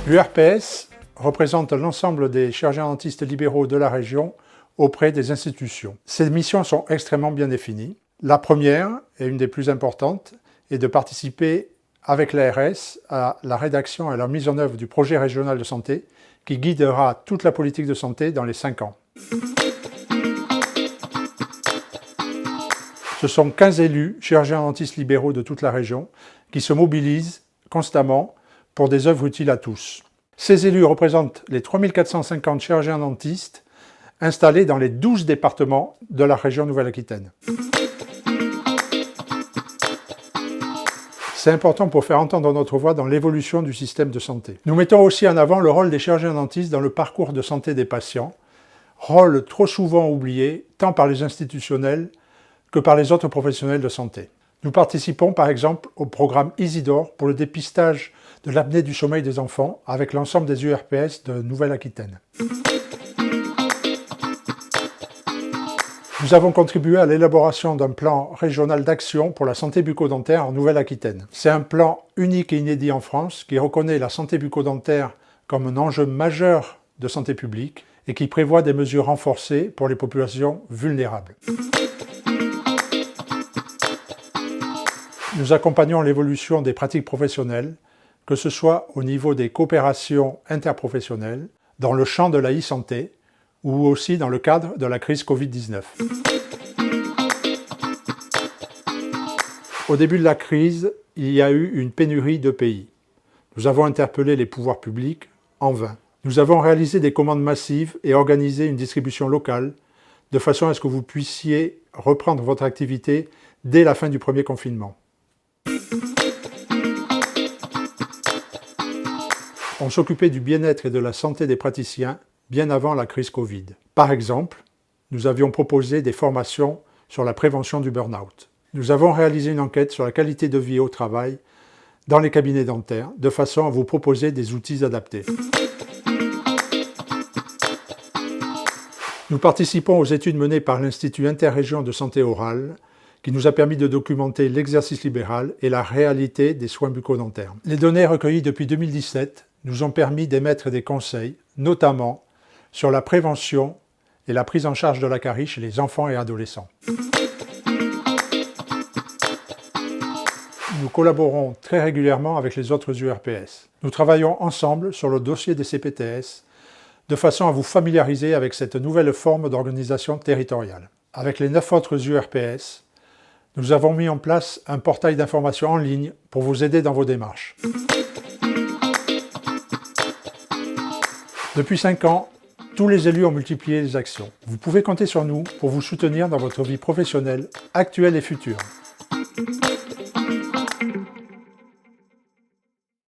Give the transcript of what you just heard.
L'URPS représente l'ensemble des chirurgiens-dentistes libéraux de la région auprès des institutions. Ces missions sont extrêmement bien définies. La première, et une des plus importantes, est de participer avec l'ARS à la rédaction et à la mise en œuvre du projet régional de santé qui guidera toute la politique de santé dans les 5 ans. Ce sont 15 élus, chirurgiens-dentistes libéraux de toute la région, qui se mobilisent constamment pour des œuvres utiles à tous. Ces élus représentent les 3450 chirurgiens-dentistes installés dans les 12 départements de la région Nouvelle-Aquitaine. C'est important pour faire entendre notre voix dans l'évolution du système de santé. Nous mettons aussi en avant le rôle des chirurgiens-dentistes dans le parcours de santé des patients, rôle trop souvent oublié tant par les institutionnels que par les autres professionnels de santé. Nous participons par exemple au programme Isidore pour le dépistage de l'apnée du sommeil des enfants avec l'ensemble des URPS de Nouvelle-Aquitaine. Nous avons contribué à l'élaboration d'un plan régional d'action pour la santé bucco-dentaire en Nouvelle-Aquitaine. C'est un plan unique et inédit en France qui reconnaît la santé bucco-dentaire comme un enjeu majeur de santé publique et qui prévoit des mesures renforcées pour les populations vulnérables. Nous accompagnons l'évolution des pratiques professionnelles, que ce soit au niveau des coopérations interprofessionnelles, dans le champ de la e-santé ou aussi dans le cadre de la crise Covid-19. Au début de la crise, il y a eu une pénurie d'EPI. Nous avons interpellé les pouvoirs publics en vain. Nous avons réalisé des commandes massives et organisé une distribution locale de façon à ce que vous puissiez reprendre votre activité dès la fin du premier confinement. On s'occupait du bien-être et de la santé des praticiens bien avant la crise Covid. Par exemple, nous avions proposé des formations sur la prévention du burn-out. Nous avons réalisé une enquête sur la qualité de vie au travail dans les cabinets dentaires, de façon à vous proposer des outils adaptés. Nous participons aux études menées par l'Institut interrégion de santé orale, qui nous a permis de documenter l'exercice libéral et la réalité des soins bucco-dentaires. Les données recueillies depuis 2017 nous ont permis d'émettre des conseils, notamment sur la prévention et la prise en charge de la carie chez les enfants et adolescents. Nous collaborons très régulièrement avec les autres URPS. Nous travaillons ensemble sur le dossier des CPTS, de façon à vous familiariser avec cette nouvelle forme d'organisation territoriale. Avec les 9 autres URPS, nous avons mis en place un portail d'information en ligne pour vous aider dans vos démarches. Depuis 5 ans, tous les élus ont multiplié les actions. Vous pouvez compter sur nous pour vous soutenir dans votre vie professionnelle, actuelle et future.